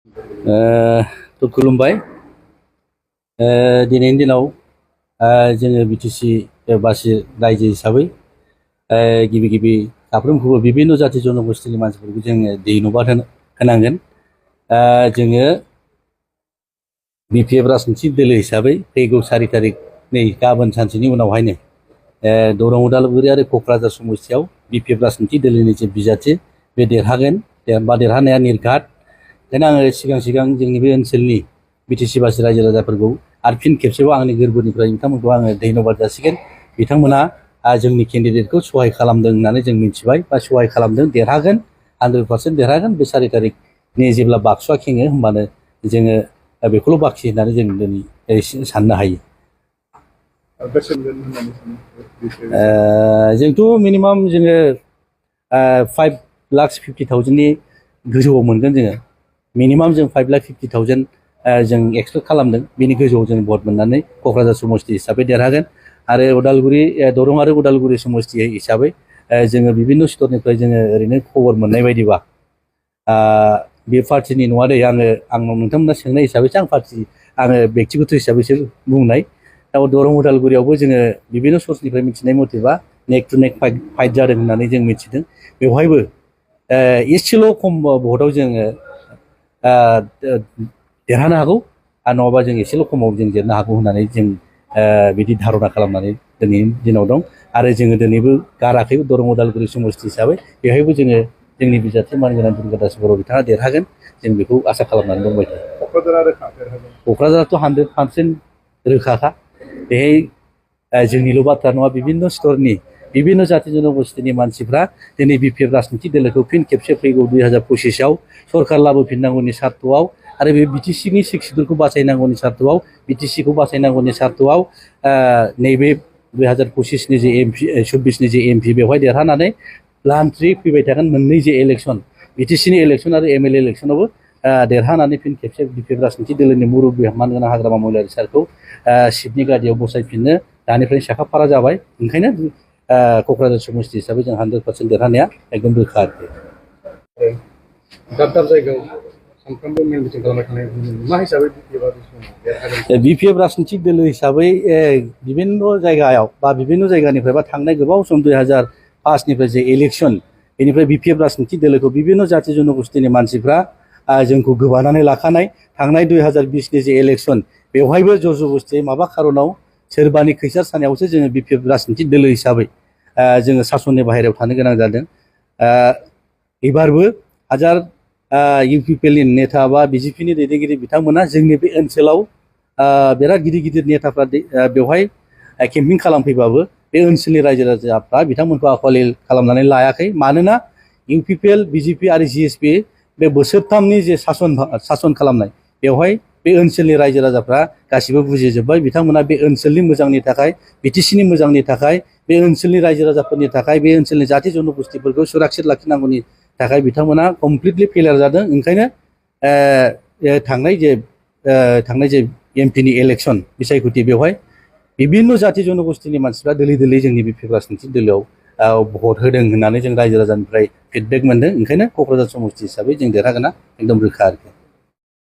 तो खुलुमबाय दिनैनि दिनाव जोङो बिटिसि बासि रायजो हिसाबै गिबि गिबि साफ्रोमखौबो बिभिन्न जाति जनगोष्ठीनि मानसिफोरखौ जोङो धन्यबाद होनांगोन। जोङो बिपिएफ राजनितिक दोलो हिसाबै फैगौ 4 तारिख नै गाबोन सानसेनि उनावहायनो दरं उदालगुरि आरो क'क्राझार समस्तियाव बिपिएफ राजनितिक दोलोनि जे बिजाथि बे देरहागोन बा देरहानाया निर्घात। ओंखायनो आङो सिगां जोंनि बे ओनसोलनि बिटिसि बासि रायजो राजाफोरखौ आरो फिन खेबसेबाव आंनि गोरबोनिफ्राय बिथांमोनखौ आङो धन्यबाद जासिगोन। बिथांमोना जोंनि केन्डिडेटखौ सहाय खालामदों होननानै जों मिथिबाय बा सहाय खालामदों, देरहागोन 100% देरहागोन। बे 4 तारिखनि जेब्ला बाक्सुआ खेङो होमबानो जोङो बेखौल' बाखि होननानै जों दिनै साननो हायो। जोंथ' मिनिमाम जोङो 5,50,000नि गोजौआव मोनगोन जोङो। मिनिमाम जों 5,50,000 जों एक्सपेक्ट खालामदों। बेनि गोजौआव जों भट मोननानै क'क्राझार समस्ति हिसाबै देरहागोन। आरो उदालगुरि दरं आरो उदालगुरि समस्ति हिसाबै जोङो बिभिन्न स्तरनिफ्राय जोङो ओरैनो खबर मोननाय बायदिबा बे पार्टिनि नङा दे, आंनाव नोंथांमोना सोंनाय हिसाबैसो आङो बेक्तिगत हिसाबैसो बुंनाय। दा दरं उदालगुरियावबो जोङो बिभिन्न सर्सनिफ्राय मिथिनाय मथेबा नेक टु नेक फाइट जादों होननानै जों मिथिदों। बेवहायबो एसेल' खम भटआव जोङो देरहानो हागौ आरो नङाबा जों एसेल' खमाव जों देरनो हागौ होननानै जों बिदि धारना खालामनानै दिनैनि दिनाव दं। आरो जोङो दिनैबो गाराखै दरं उदालगुरि समस्ति हिसाबै बेवहायबो जोङो जोंनि बिजाथि मानगोनां दुर्गा दास बर' बिथाङा देरहागोन, जों बेखौ आसा खालामनानै दंबाय थायो। क'क्राझाराथ' 100% रोखाखा। बेहाय जोंनिल' बाथ्रा नङा, बिभिन्न स्तरनि बिभिन्न जाति जनगोष्ठीनि मानसिफ्रा दिनै बिपिएफ राजनितिक दोलोखौ फिन खेबसे फैगौ 2025आव सरकार लाबोफिननांगौनि सार्थआव आरो बे बिटिसिनि 6 सिडुलखौ बासायनांगौनि सार्थआव, बिटिसिखौ बासायनांगौनि सार्थआव नैबे 2025नि जे 26नि जे एमपि बेवहाय देरहानानै लान्ट्रि फैबाय थागोन मोननै जे इलेक्सन, बिटिसिनि इलेक्सन आरो एमएलए इलेक्सनावबो देरहानानै फिन खेबसे बिपिएफ राजनितिक दोलोनि मुरब्बि मानगोनां हाग्रामा महिलारि सारखौ सिटनि गादियाव बसायफिननो दानिफ्रायनो साखाफारा जाबाय। ओंखायनो क'क्राझार समस्ति हिसाबै जों 100% देरहानाया एकदम रोखा आरोखि। दाब दाब जायगायाव सानफ्रोमबो मेल मिटिं खालामबाय थानाय मा हिसाबै बिपिएफ राजनितिक दोलो हिसाबै बिभिन्न जायगायाव बा बिभिन्न जायगानिफ्राय बा थांनाय गोबाव सम 2005निफ्राय जे इलेक्सन, बेनिफ्राय बिपिएफ राजनितिक दोलोखौ बिभिन्न जाति जनगोष्ठीनि मानसिफ्रा जोंखौ गोबानानै लाखानाय। थांनाय 2020नि जे इलेक्सन बेवहायबो जर जबस्तियै माबा खारनाव सोरबानि खैसार सानायावसो जोङो बिपिएफ राजनितिक दोलो हिसाबै जोङो सासननि बाहेरायाव थानो गोनां जादों। एबारबो हाजार इउपिपिएलनि नेता बा बिजेपिनि दैदेनगिरि बिथांमोना जोंनि बे ओनसोलाव बिराद गिदिर गिदिर नेताफ्रा बेवहाय केम्पिं खालामफैबाबो बे ओनसोलनि रायजो राजाफ्रा बिथांमोनखौ आखुवालि खालामनानै लायाखै। मानोना इउपिपिएल, बिजेपि आरो जिएसपि बे बोसोरथामनि जे सासन खालामनाय बेवहाय बे ओनसोलनि रायजो राजाफ्रा गासिबो बुजिजोब्बाय। बिथांमोना बे ओनसोलनि मोजांनि थाखाय, बिटिसिनि मोजांनि थाखाय, बे ओनसोलनि रायजो राजाफोरनि थाखाय, बे ओनसोलनि जाति जनगोष्ठीफोरखौ सुरक्षित लाखिनांगौनि थाखाय बिथांमोना कमप्लिटलि फेलियर जादों। ओंखायनो थांनाय जे एमपिनि इलेक्सन बिसायख'थि बेवहाय बिभिन्न जाति जनगोष्ठीनि मानसिफ्रा दोलै दोलै जोंनि बिपिएफ राजनितिक दोलोआव भट होदों होननानै जों रायजो राजानिफ्राय फिडबेक मोनदों। ओंखायनो क'क्राझार समस्ति हिसाबै जों देरहागोना एकदम रोखा आरोखि।